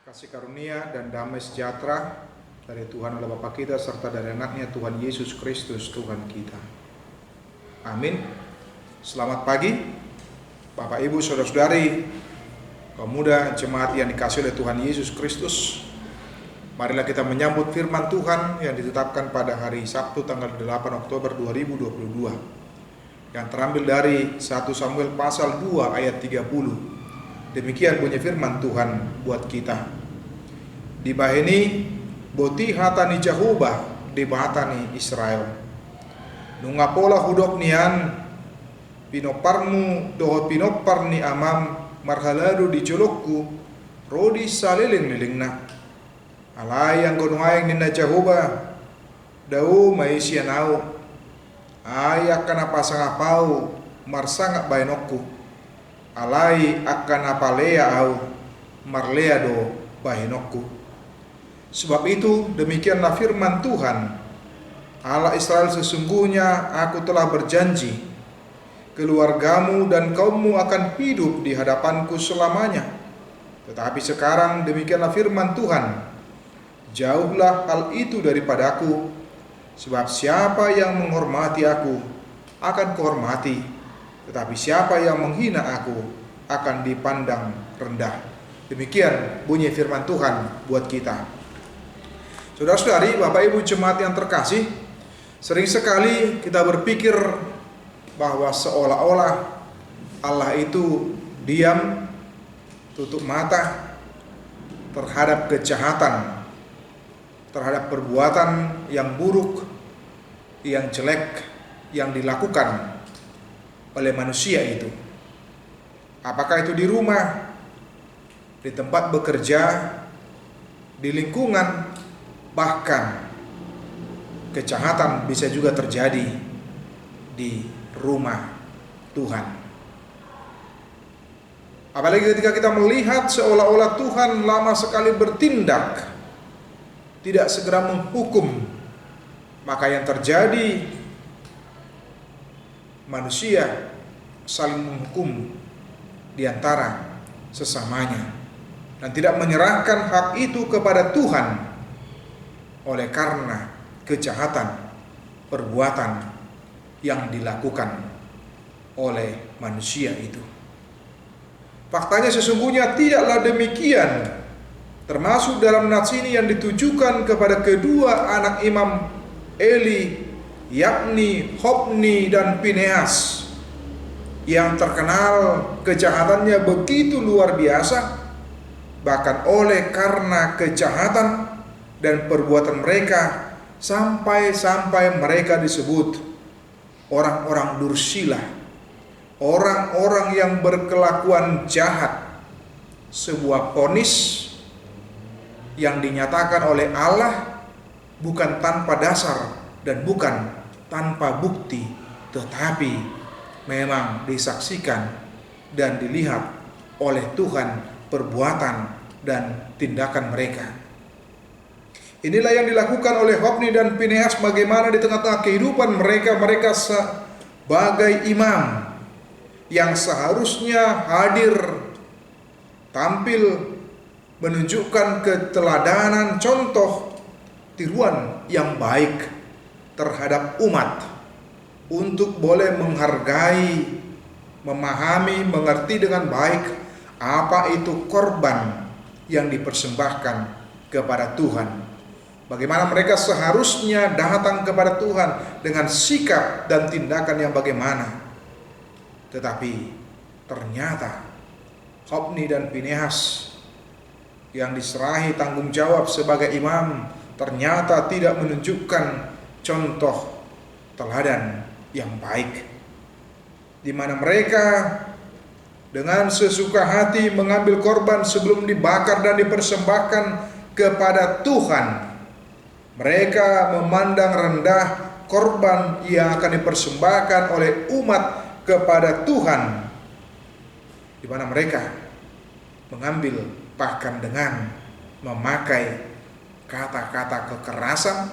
Kasih karunia dan damai sejahtera dari Tuhan Allah Bapa kita serta dari anaknya Tuhan Yesus Kristus Tuhan kita. Amin. Selamat pagi Bapak Ibu Saudara-saudari, kaum muda jemaat yang dikasihi oleh Tuhan Yesus Kristus. Marilah kita menyambut firman Tuhan yang ditetapkan pada hari Sabtu tanggal 8 Oktober 2022 yang terambil dari 1 Samuel pasal 2 ayat 30. Demikian bunyi firman Tuhan buat kita. Di bahini boti hatani Jehovah di bahatani Israel. Nungapola hudok nian pinoparmu doho pinoparni amam marhaladu di jolokku rodi saliling-lilingna. Alayang gunungayang nina Jehovah dau maisianau ayak kana pasangapau marsangak bainokku. Alai akan apalea au marlea do bahinokku. Sebab itu demikianlah firman Tuhan Allah Israel, sesungguhnya aku telah berjanji keluargamu dan kaummu akan hidup di hadapanku selamanya. Tetapi sekarang demikianlah firman Tuhan, jauhlah hal itu daripadaku, sebab siapa yang menghormati aku akan kuhormati, tetapi siapa yang menghina aku akan dipandang rendah. Demikian bunyi firman Tuhan buat kita. Saudara-saudari, Bapak Ibu jemaat yang terkasih, sering sekali kita berpikir bahwa seolah-olah Allah itu diam, tutup mata terhadap kejahatan, terhadap perbuatan yang buruk, yang jelek yang dilakukan oleh manusia itu. Apakah itu di rumah, di tempat bekerja, di lingkungan, bahkan kejahatan bisa juga terjadi di rumah Tuhan. Apalagi ketika kita melihat seolah-olah Tuhan lama sekali bertindak, tidak segera menghukum, maka yang terjadi manusia saling menghukum di antara sesamanya dan tidak menyerahkan hak itu kepada Tuhan oleh karena kejahatan perbuatan yang dilakukan oleh manusia itu. Faktanya sesungguhnya tidaklah demikian, termasuk dalam nats ini yang ditujukan kepada kedua anak Imam Eli, yakni Hofni dan Fineas, yang terkenal kejahatannya begitu luar biasa. Bahkan oleh karena kejahatan dan perbuatan mereka sampai mereka disebut orang-orang dursila, orang-orang yang berkelakuan jahat. Sebuah vonis yang dinyatakan oleh Allah bukan tanpa dasar dan bukan tanpa bukti, tetapi memang disaksikan dan dilihat oleh Tuhan perbuatan dan tindakan mereka. Inilah yang dilakukan oleh Hofni dan Fineas, bagaimana di tengah-tengah kehidupan mereka sebagai imam yang seharusnya hadir, tampil, menunjukkan keteladanan, contoh, tiruan yang baik terhadap umat, untuk boleh menghargai, memahami, mengerti dengan baik apa itu korban yang dipersembahkan kepada Tuhan. Bagaimana mereka seharusnya datang kepada Tuhan dengan sikap dan tindakan yang bagaimana. Tetapi ternyata Hofni dan Fineas yang diserahi tanggung jawab sebagai imam ternyata tidak menunjukkan contoh teladan yang baik, di mana mereka dengan sesuka hati mengambil korban sebelum dibakar dan dipersembahkan kepada Tuhan. Mereka memandang rendah korban yang akan dipersembahkan oleh umat kepada Tuhan, di mana mereka mengambil bahkan dengan memakai kata-kata kekerasan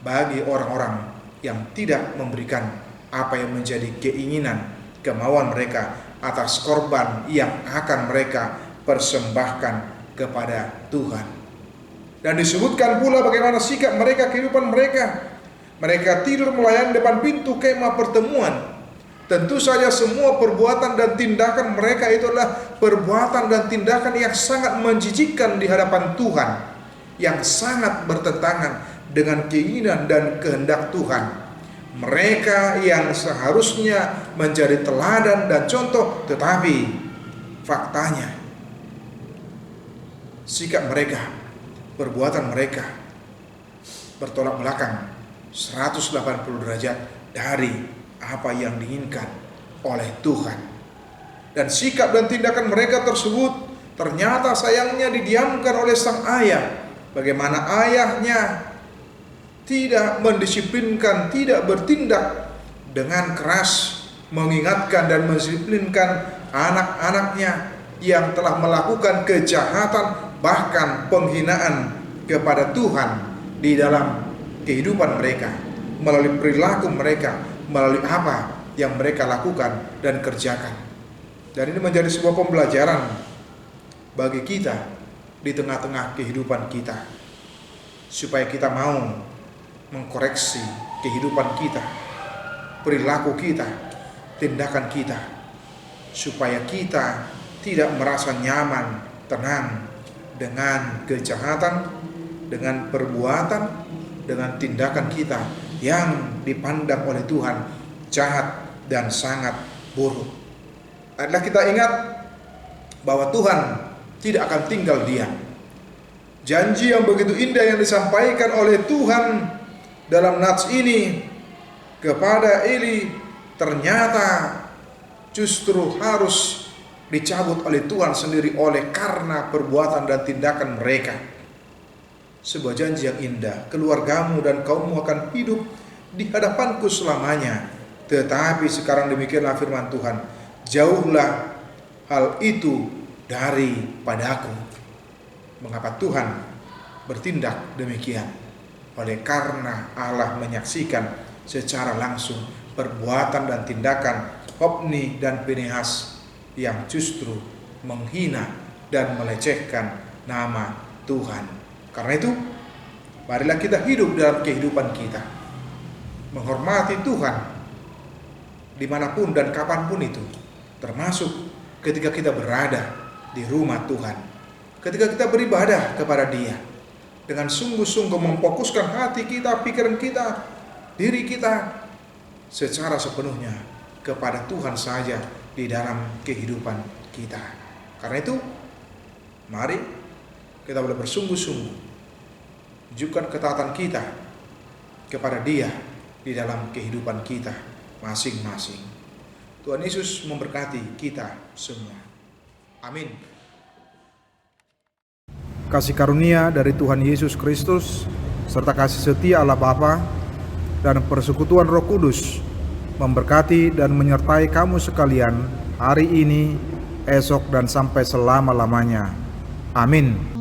bagi orang-orang yang tidak memberikan apa yang menjadi keinginan, kemauan mereka atas korban yang akan mereka persembahkan kepada Tuhan. Dan disebutkan pula bagaimana sikap mereka, kehidupan mereka. Mereka tidur melayani depan pintu kemah pertemuan. Tentu saja semua perbuatan dan tindakan mereka itu adalah perbuatan dan tindakan yang sangat menjijikkan di hadapan Tuhan, yang sangat bertentangan dengan keinginan dan kehendak Tuhan. Mereka yang seharusnya menjadi teladan dan contoh, tetapi faktanya sikap mereka, perbuatan mereka bertolak belakang 180 derajat dari apa yang diinginkan oleh Tuhan. Dan sikap dan tindakan mereka tersebut ternyata sayangnya didiamkan oleh sang ayah. Bagaimana ayahnya tidak mendisiplinkan, tidak bertindak dengan keras, mengingatkan dan mendisiplinkan anak-anaknya yang telah melakukan kejahatan, bahkan penghinaan kepada Tuhan di dalam kehidupan mereka, melalui perilaku mereka, melalui apa yang mereka lakukan dan kerjakan. Dan ini menjadi sebuah pembelajaran bagi kita di tengah-tengah kehidupan kita, supaya kita mau mengkoreksi kehidupan kita, perilaku kita, tindakan kita, supaya kita tidak merasa nyaman, tenang dengan kejahatan, dengan perbuatan, dengan tindakan kita yang dipandang oleh Tuhan jahat dan sangat buruk. Adalah kita ingat bahwa Tuhan tidak akan tinggal diam. Janji yang begitu indah yang disampaikan oleh Tuhan dalam nats ini kepada Eli ternyata justru harus dicabut oleh Tuhan sendiri oleh karena perbuatan dan tindakan mereka. Sebuah janji yang indah, keluargamu dan kaummu akan hidup di hadapanku selamanya. Tetapi sekarang demikianlah firman Tuhan, jauhlah hal itu daripadaku. Mengapa Tuhan bertindak demikian? Oleh karena Allah menyaksikan secara langsung perbuatan dan tindakan Hofni dan Pinehas yang justru menghina dan melecehkan nama Tuhan. Karena itu, marilah kita hidup dalam kehidupan kita, menghormati Tuhan dimanapun dan kapanpun itu, termasuk ketika kita berada di rumah Tuhan, ketika kita beribadah kepada Dia, dengan sungguh-sungguh memfokuskan hati kita, pikiran kita, diri kita secara sepenuhnya kepada Tuhan saja di dalam kehidupan kita. Karena itu, mari kita boleh bersungguh-sungguh tunjukkan ketaatan kita kepada Dia di dalam kehidupan kita masing-masing. Tuhan Yesus memberkati kita semua. Amin. Kasih karunia dari Tuhan Yesus Kristus serta kasih setia Allah Bapa dan persekutuan Roh Kudus memberkati dan menyertai kamu sekalian hari ini, esok, dan sampai selama-lamanya. Amin.